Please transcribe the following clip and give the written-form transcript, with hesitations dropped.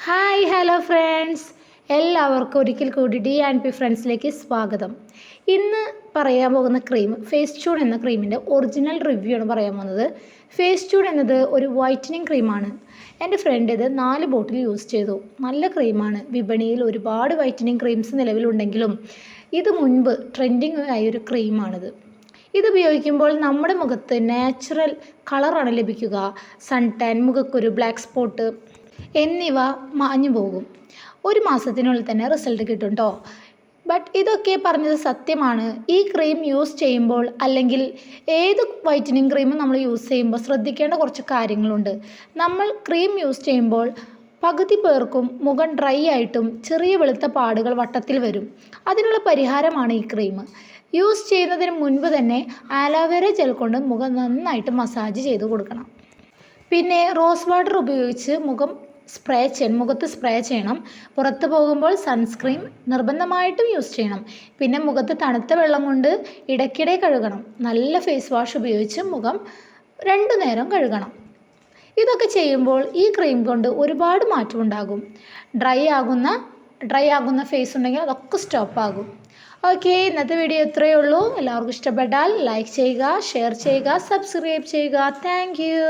Hi hello friends, എല്ലാവർക്കും ഒരിക്കൽ കൂടി D&P ഫ്രണ്ട്സിലേക്ക് സ്വാഗതം. ഇന്ന് പറയാൻ പോകുന്ന ക്രീം ഫേസ് ട്യൂൺ എന്ന ക്രീമിൻ്റെ ഒറിജിനൽ റിവ്യൂ ആണ് പറയാൻ പോകുന്നത്. ഫേസ് ട്യൂൺ എന്നത് ഒരു വൈറ്റനിങ് ക്രീമാണ്. എൻ്റെ ഫ്രണ്ട് ഇത് 4 ബോട്ടിൽ യൂസ് ചെയ്തു. നല്ല ക്രീമാണ്. വിപണിയിൽ ഒരുപാട് വൈറ്റനിങ് ക്രീംസ് നിലവിലുണ്ടെങ്കിലും ഇത് മുൻപ് ട്രെൻഡിങ് ആയൊരു ക്രീമാണിത്. ഇത് ഉപയോഗിക്കുമ്പോൾ നമ്മുടെ മുഖത്ത് നാച്ചുറൽ കളറാണ് ലഭിക്കുക. സൺ ടാൻ, മുഖക്കുരു, ബ്ലാക്ക് സ്പോട്ട് എന്നിവ മാഞ്ഞു പോകും. 1 മാസത്തിനുള്ളിൽ തന്നെ റിസൾട്ട് കിട്ടും കേട്ടോ. ബട്ട് ഇതൊക്കെ പറഞ്ഞത് സത്യമാണ്. ഈ ക്രീം യൂസ് ചെയ്യുമ്പോൾ അല്ലെങ്കിൽ ഏത് വൈറ്റനിങ് ക്രീമും നമ്മൾ യൂസ് ചെയ്യുമ്പോൾ ശ്രദ്ധിക്കേണ്ട കുറച്ച് കാര്യങ്ങളുണ്ട്. നമ്മൾ ക്രീം യൂസ് ചെയ്യുമ്പോൾ പകുതി പേർക്കും മുഖം ഡ്രൈ ആയിട്ടും ചെറിയ വെളുത്ത പാടുകൾ വട്ടത്തിൽ വരും. അതിനുള്ള പരിഹാരമാണ് ഈ ക്രീം. യൂസ് ചെയ്യുന്നതിന് മുൻപ് തന്നെ ആലോവേര ജെൽ കൊണ്ട് മുഖം നന്നായിട്ട് മസാജ് ചെയ്ത് കൊടുക്കണം. പിന്നെ റോസ് വാട്ടർ ഉപയോഗിച്ച് മുഖത്ത് സ്പ്രേ ചെയ്യണം. പുറത്ത് പോകുമ്പോൾ സൺസ്ക്രീൻ നിർബന്ധമായിട്ടും യൂസ് ചെയ്യണം. പിന്നെ മുഖത്ത് തണുത്ത വെള്ളം കൊണ്ട് ഇടയ്ക്കിടെ കഴുകണം. നല്ല ഫേസ് വാഷ് ഉപയോഗിച്ച് മുഖം 2 നേരം കഴുകണം. ഇതൊക്കെ ചെയ്യുമ്പോൾ ഈ ക്രീം കൊണ്ട് ഒരുപാട് മാറ്റമുണ്ടാകും. ഡ്രൈ ആകുന്ന ഫേസ് ഉണ്ടെങ്കിൽ അതൊക്കെ സ്റ്റോപ്പാകും. ഓക്കെ, ഇന്നത്തെ വീഡിയോ ഇത്രയേ ഉള്ളൂ. എല്ലാവർക്കും ഇഷ്ടപ്പെട്ടാൽ ലൈക്ക് ചെയ്യുക, ഷെയർ ചെയ്യുക, സബ്സ്ക്രൈബ് ചെയ്യുക. Thank you.